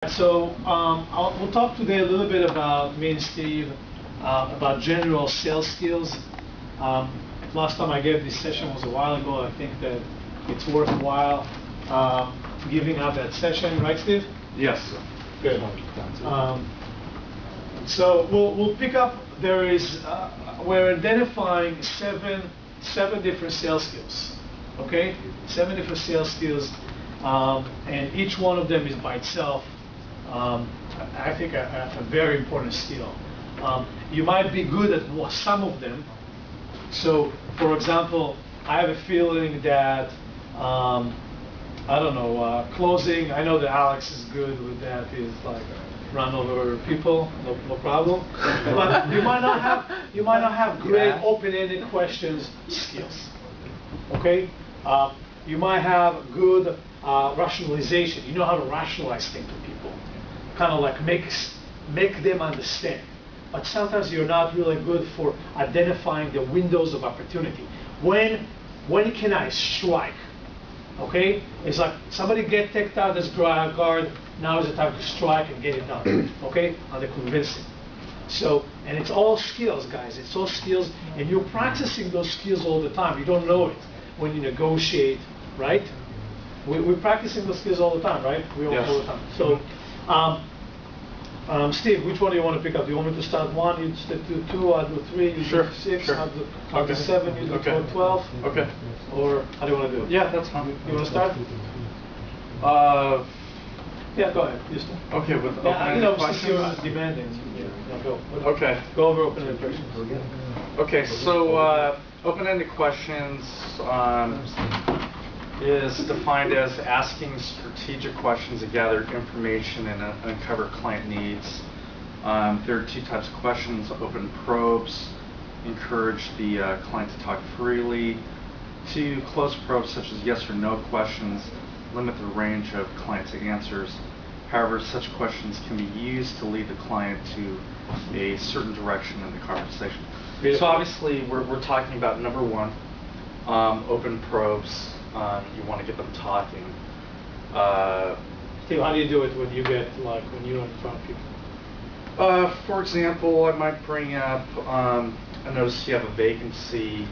So we'll talk today a little bit about me and Steve, about general sales skills. Last time I gave this session was a while ago. I think that it's worthwhile giving out that session, right, Steve? Yes. Good. So we'll pick up. We're identifying seven different sales skills. Okay, 7 different sales skills, and each one of them is by itself. I think a very important skill. You might be good at some of them. So, for example, I have a feeling that I don't know, closing. I know that Alex is good with that. He's like run over people, no problem. But you might not have great open-ended questions skills. Okay, you might have good rationalization. You know how to rationalize things to people, kind of like make them understand. But sometimes you're not really good for identifying the windows of opportunity. When can I strike? Okay, it's like somebody take out this guard. Now is the time to strike and get it done. Okay, and they're convincing. So, and it's all skills, guys. It's all skills, and you're practicing those skills all the time. You don't know it when you negotiate, right? We're practicing those skills all the time, right? Yes. All the time. So, Steve, which one do you want to pick up? Do you want me to start 1? You do 2. I'll do 3. You Sure. do 6. Sure. I'll do 7. You do 12. Okay. Or how do you want to do it? Yeah, that's fine. You want to start? Yeah, go ahead. You start. Okay, with Yeah, open-ended since you're questions. demanding. Yeah, go. Okay. Go over open-ended questions. Okay, so open-ended questions is defined as asking strategic questions to gather information and uncover client needs. There are 2 types of questions: open probes, encourage the client to talk freely; 2 closed probes, such as yes or no questions, limit the range of client's answers. However, such questions can be used to lead the client to a certain direction in the conversation. So obviously, we're talking about number 1, open probes. You want to get them talking. Steve, how do you do it when you get, like, when you're in front of people? For example, I might bring up, I noticed you have a vacancy.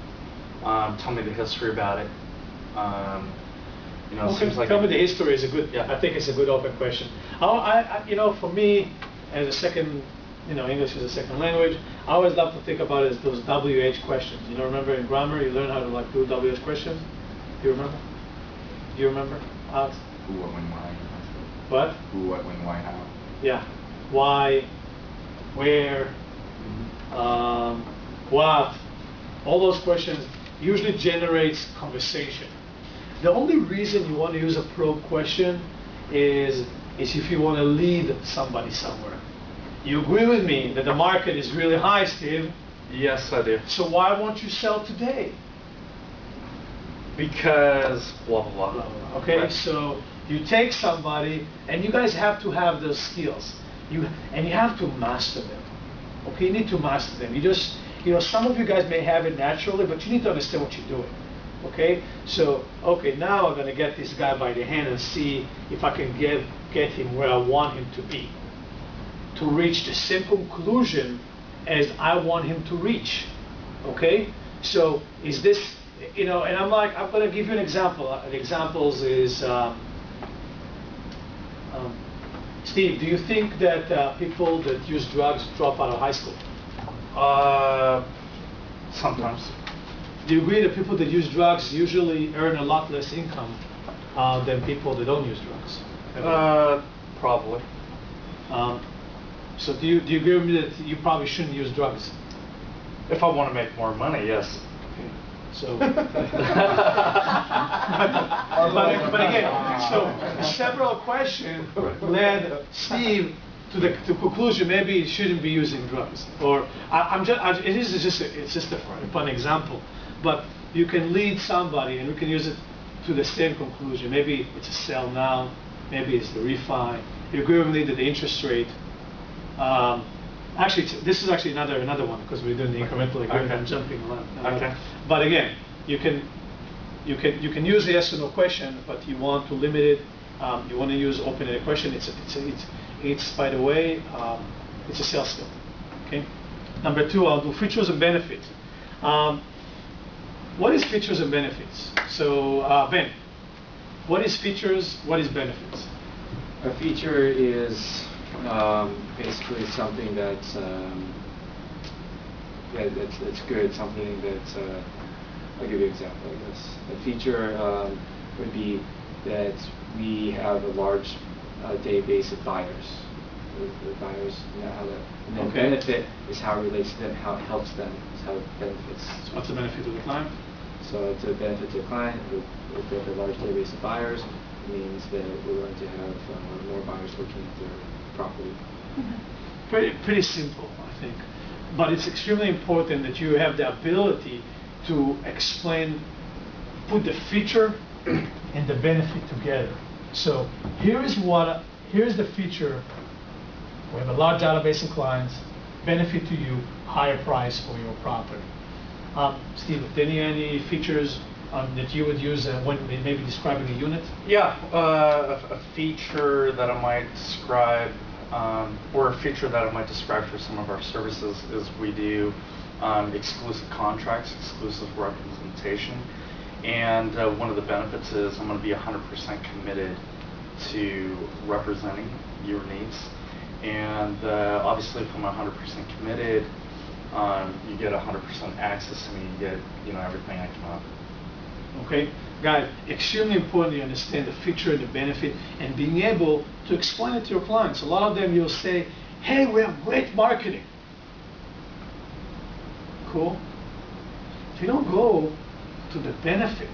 Tell me the history about it. You know, Okay, seems like tell me the history is a good. Yeah. I think it's a good open question. You know, for me, as a second, English is a second language, I always love to think about it as those WH questions. You know, remember in grammar, you learn how to like do WH questions. Do you remember? Do you remember, Alex? Who, what, when, why. What? Who, what, when, why, how. Yeah. Why? Where? What? All those questions usually generates conversation. The only reason you want to use a probe question is if you want to lead somebody somewhere. You agree with me that the market is really high, Steve? Yes, I do. So why won't you sell today? Because blah blah blah. Okay, Right. so you take somebody, and you guys have to have those skills. You have to master them. Okay, you need to master them. Some of you guys may have it naturally, but you need to understand what you're doing. Okay, so now I'm gonna get this guy by the hand and see if I can get him where I want him to be, to reach the same conclusion as I want him to reach. Okay, so is this, and I'm gonna give you an example. The examples is, Steve, do you think that people that use drugs drop out of high school? Sometimes. Do you agree that people that use drugs usually earn a lot less income than people that don't use drugs? Probably. So do you agree with me that you probably shouldn't use drugs? If I want to make more money, yes. Okay. So, but again, so several questions led Steve to the conclusion maybe he shouldn't be using drugs. Or it's just a fun example, but you can lead somebody, and we can use it to the same conclusion. Maybe it's a sell now, maybe it's the refi. You agree with me that the interest rate. Actually, this is actually another one because we're doing the incremental agreement. Okay. I'm jumping a lot. Okay. But again, you can use the yes or no question, but you want to limit it You want to use open-ended question. It's by the way, it's a sales skill. Okay. Number two, I'll do features and benefits. What is features and benefits? So Ben, what is features? What is benefits? A feature is basically something that's good. Something that's I'll give you an example. I guess a feature would be that we have a large database of buyers. The buyers know how that. And then Okay. benefit is how it relates to them, how it helps them, is how it benefits. So what's the benefit to the client? So to benefit the client, if we have a large database of buyers, it means that we're going to have more buyers looking at their property. Pretty simple, I think. But it's extremely important that you have the ability to explain, put the feature and the benefit together. So here's the feature. We have a large database of clients, benefit to you, higher price for your property. Steve, any features that you would use when maybe describing a unit? Yeah, a feature that I might describe, or a feature that I might describe for some of our services is we do exclusive contracts, exclusive representation, and one of the benefits is I'm going to be 100% committed to representing your needs, and obviously if I'm 100% committed, you get 100% access to me, you get everything I can offer. Okay, guys, extremely important you understand the feature and the benefit and being able to explain it to your clients. A lot of them you'll say, hey, we have great marketing. Cool. If you don't go to the benefit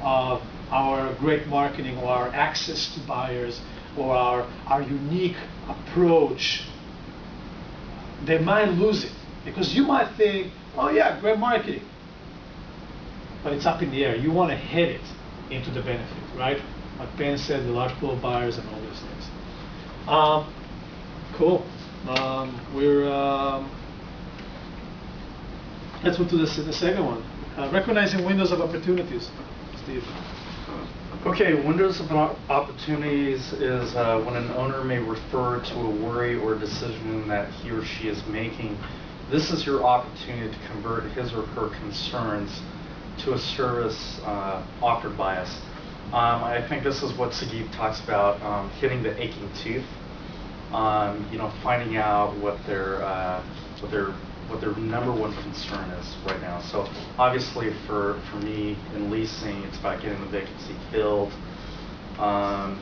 of our great marketing or our access to buyers or our unique approach, they might lose it. Because you might think, oh yeah, great marketing. But it's up in the air. You want to head it into the benefit, right? Like Ben said, the large pool of buyers and all those things. Cool. Let's move to the second one. Recognizing windows of opportunities, Steve. Okay, windows of opportunities is when an owner may refer to a worry or decision that he or she is making. This is your opportunity to convert his or her concerns to a service offered by us. I think this is what Sagiv talks about, hitting the aching tooth. Finding out what their number one concern is right now. So obviously for me in leasing, it's about getting the vacancy filled. But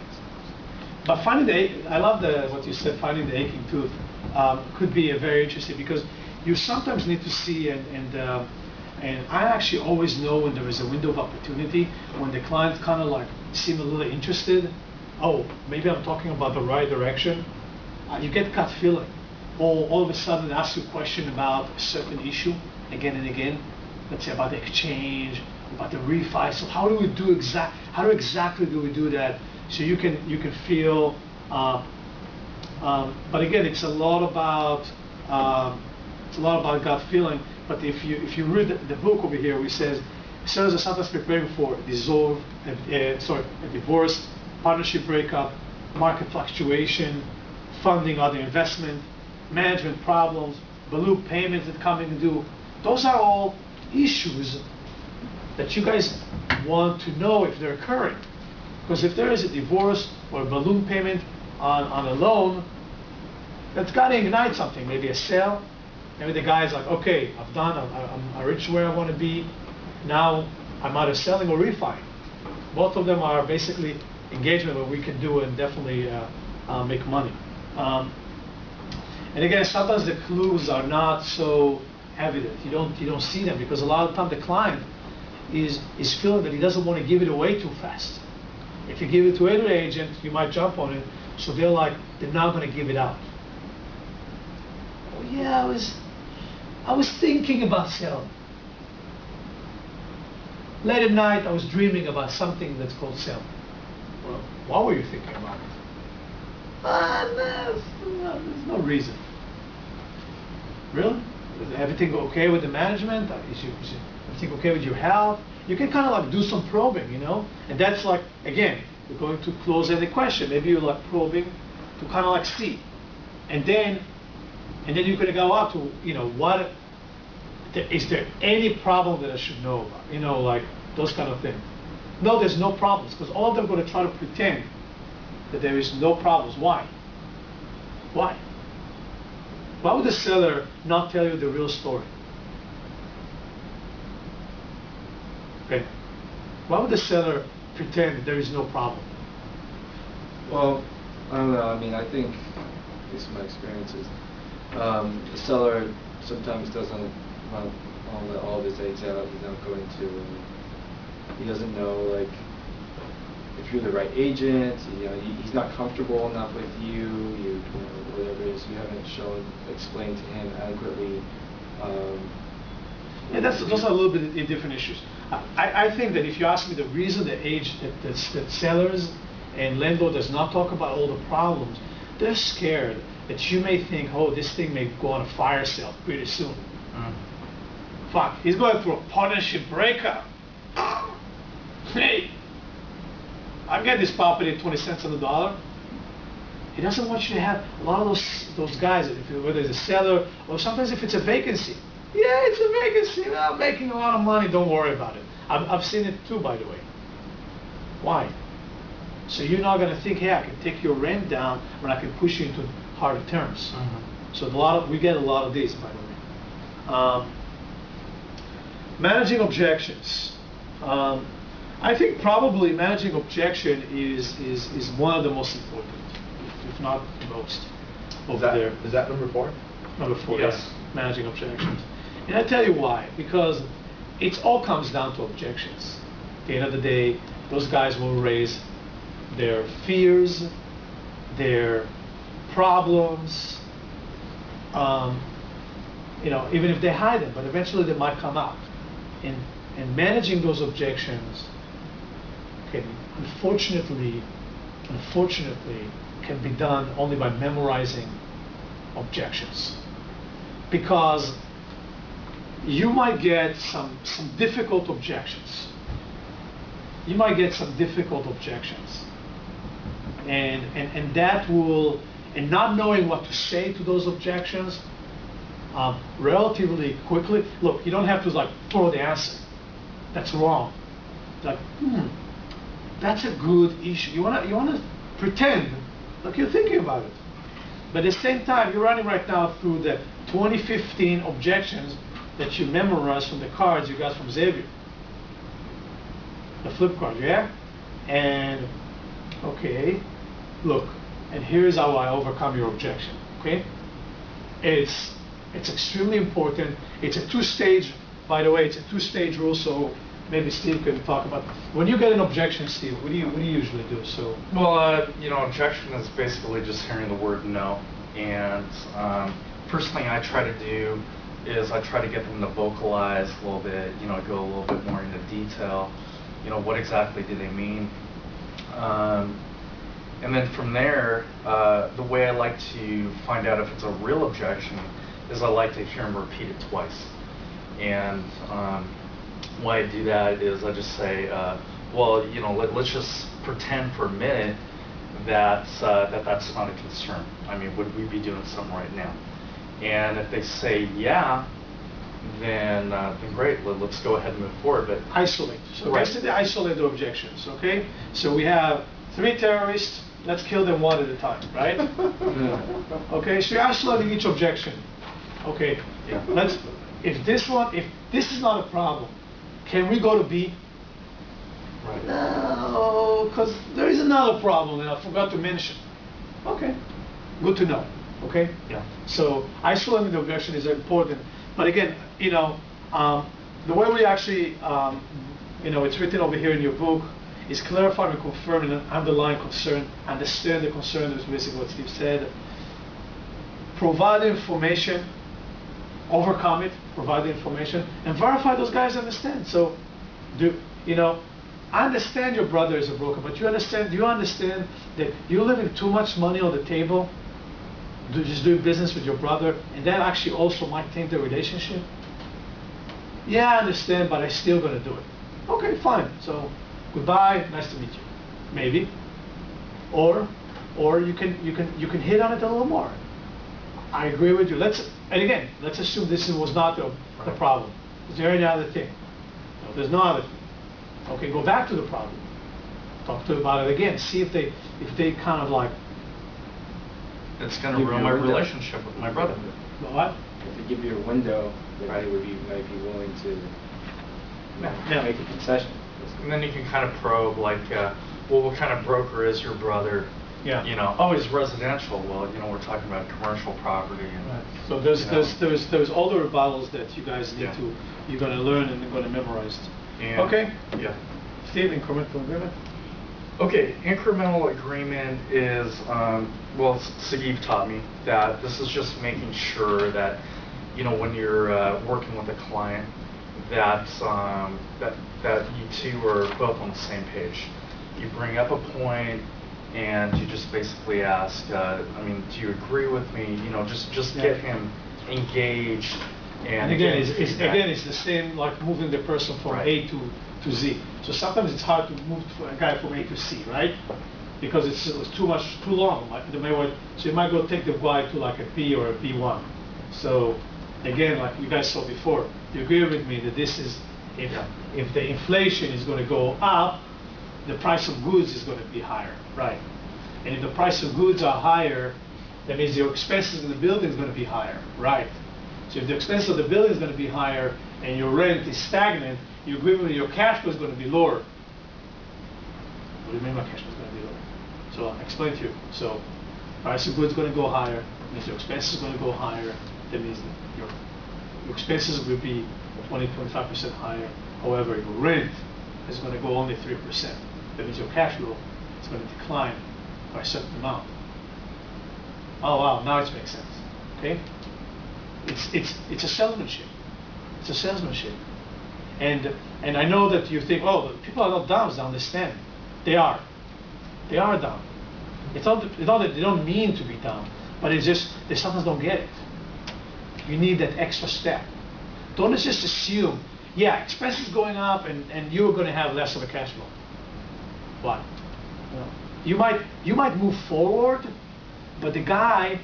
I love what you said, finding the aching tooth could be a very interesting, because you sometimes need to see and I actually always know when there is a window of opportunity, when the client kind of like seem a little interested. Oh, maybe I'm talking about the right direction. You get gut feeling. Or all of a sudden ask you a question about a certain issue again and again. Let's say about the exchange, about the refi. So how exactly do we do that? So you can feel. But again, it's a lot about gut feeling. But if you read the book over here, which says sellers are sometimes preparing for a divorce, partnership breakup, market fluctuation, funding other investment, management problems, balloon payments that coming due. Those are all issues that you guys want to know if they're occurring. Because if there is a divorce or a balloon payment on a loan, that's got to ignite something. Maybe a sale. Maybe the guy's like, okay, I reached where I want to be. Now I'm either selling or refining. Both of them are basically engagement where we can do and definitely make money. And again, sometimes the clues are not so evident. You don't see them because a lot of the time the client is feeling that he doesn't want to give it away too fast. If you give it to another agent, you might jump on it. So they're not going to give it out. Oh yeah, I was thinking about selling. Late at night, I was dreaming about something that's called selling. Well, why were you thinking about it? There's no reason. Really? Is everything okay with the management? Is everything okay with your health? You can kind of like do some probing, And that's like, again, You're going to close any question. Maybe you're like probing to kind of like see. And then you're going to go out to, what, is there any problem that I should know about? Like those kind of things. No, there's no problems, because all of them are going to try to pretend that there is no problems. Why? Why? Why would the seller not tell you the real story? Okay. Why would the seller pretend that there is no problem? Well, I don't know. I mean, I think, at least my experiences, the seller sometimes doesn't want to let all of his eggs out. He's not going to. He doesn't know, like, if you're the right agent. He's not comfortable enough with you. Whatever it is, you haven't explained to him adequately. Yeah, those are a little bit different issues. I think that if you ask me the reason that sellers and landlord does not talk about all the problems, they're scared that you may think, oh, this thing may go on a fire sale pretty soon. Fuck, he's going through a partnership breakup. Hey, I get this property at 20 cents on the dollar. He doesn't want you to have a lot of those guys, whether it's a seller or sometimes if it's a vacancy. Yeah, it's a vacancy. I'm making a lot of money. Don't worry about it. I've seen it too, by the way. Why? So you're not going to think, hey, I can take your rent down, but I can push you into harder terms. So we get a lot of these, by the way. Managing objections. I think probably managing objection is one of the most important, if not the most. Is that number 4? Number 4, Yes. yes. Managing objections. And I tell you why. Because it all comes down to objections. At the end of the day, those guys will raise their fears, their problems, even if they hide them, but eventually they might come out. And managing those objections can unfortunately can be done only by memorizing objections. Because you might get some difficult objections. You might get some difficult objections. And that will, and not knowing what to say to those objections relatively quickly. Look, you don't have to like throw the answer. That's wrong. Like, that's a good issue. You wanna pretend like you're thinking about it. But at the same time, you're running right now through the 2015 objections that you memorized from the cards you got from Xavier. The flip card, yeah? And, okay, look, and here's how I overcome your objection, okay? It's extremely important. It's a 2-stage, by the way, it's a 2-stage rule, so maybe Steve can talk about, when you get an objection, Steve, what do you usually do? So, well, objection is basically just hearing the word no. And first thing I try to do is I try to get them to vocalize a little bit, go a little bit more into detail. What exactly do they mean? And then from there, the way I like to find out if it's a real objection is I like to hear them repeat it twice. And why I do that is I just say, well, let's just pretend for a minute that that's not a concern. I mean, would we be doing something right now? And if they say yeah, then great. Let's go ahead and move forward. But isolate. So right. basically, isolate the objections. Okay. So we have 3 terrorists. Let's kill them one at a time, right? Okay. So you're isolating each objection. Okay. Yeah. If this is not a problem, can we go to B? Right. No, because there is another problem that I forgot to mention. Okay, good to know. Okay. Yeah. So isolating the objection is important. But again, the way we actually, it's written over here in your book, is clarify and confirm an underlying concern, understand the concern. Is basically what Steve said. Provide information. Overcome it, provide the information, and verify those guys understand. So, I understand your brother is a broker, but do you understand that you're leaving too much money on the table just doing business with your brother, and that actually also might taint the relationship? Yeah, I understand, but I'm still going to do it. Okay, fine. So, goodbye, nice to meet you. Maybe. or you can hit on it a little more. I agree with you. Let's assume this was not the Right. problem. Is there any other thing? No, there's no other thing. Okay, go back to the problem. Talk to them about it again. See if they kind of like, It's going to Give ruin you a my window. relationship with my brother. what? If they give you a window, they Right. might be willing to Yeah. make a concession. And then you can kind of probe, like, well, what kind of broker is your brother? Yeah. You know, oh, he's residential. Well, you know, we're talking about commercial property. And, So there's you know, there's all the rebuttals that you guys need Yeah. you're gonna learn and you're gonna memorize. and- Okay. Yeah. Steve, incremental agreement. Okay, incremental agreement is, well, Sagiv taught me that this is just making sure that, you know, when you're working with a client, that that you two are both on the same page. You bring up a point, and you just basically ask, I mean, do you agree with me? You know, just Yeah. get him engaged. And again, it's feedback. the same like moving the person from Right. A to Z. So sometimes it's hard to move a guy from A to C, right? Because it's too long. So you might go take the guy to like a B or a B1. So again, like you guys saw before, you agree with me that this is if the inflation is going to go up, the price of goods is going to be higher, right? And if the price of goods are higher, that means your expenses in the building is going to be higher, right? So if the expense of the building is going to be higher and your rent is stagnant, you agree with me, your cash flow is going to be lower. What do you mean by cash flow is going to be lower? So I'll explain to you. So price of goods is going to go higher, means your expenses are going to go higher. That means that your expenses will be 20-25% higher. However, your rent is going to go only 3%. That means your cash flow is going to decline by a certain amount. Oh wow, now it makes sense. Okay? It's a salesmanship. It's a salesmanship. And I know that you think, oh, people are not dumb, they understand. They are. They are dumb. It's not that they don't mean to be dumb, but it's just they sometimes don't get it. You need that extra step. Don't just assume, yeah, expenses going up and you're going to have less of a cash flow. What? No. You might move forward, but the guy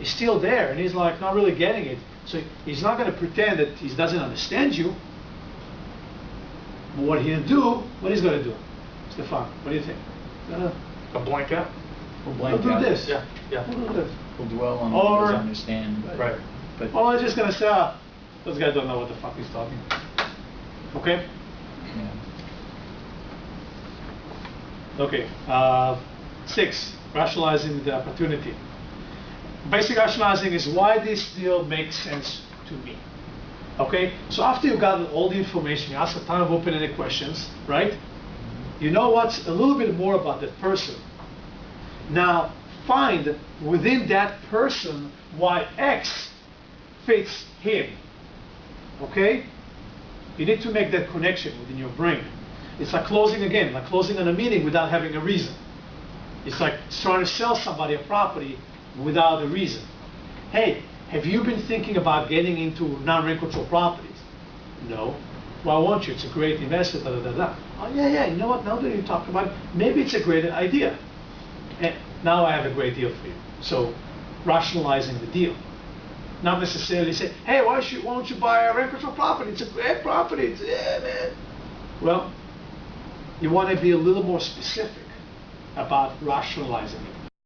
is still there and he's like not really getting it. So he's not going to pretend that he doesn't understand you. But what he's going to do? Stefan, what do you think? A blank out. We'll We'll blank do out. this. Yeah, yeah. We'll do this. We'll dwell on Or- what we understand. Right. But Or I'm just going to say, those guys don't know what the fuck he's talking. Okay? yeah. Okay. 6, rationalizing the opportunity. Basic rationalizing is why this deal makes sense to me. Okay? So after you got all the information, you ask a ton of open-ended questions, right? You know what's a little bit more about that person. Now, find within that person why X fits him. Okay? You need to make that connection within your brain. It's like closing on a meeting without having a reason. It's like trying to sell somebody a property without a reason. Hey, have you been thinking about getting into non-rent control properties? No. Why won't you? It's a great investment, da da da da. Oh yeah, you know what? Now that you talk about it, maybe it's a great idea. And now I have a great deal for you. So, rationalizing the deal. Not necessarily say, hey, why don't you buy a rent control property? It's a great property. Yeah, man. Well, you want to be a little more specific about rationalizing it.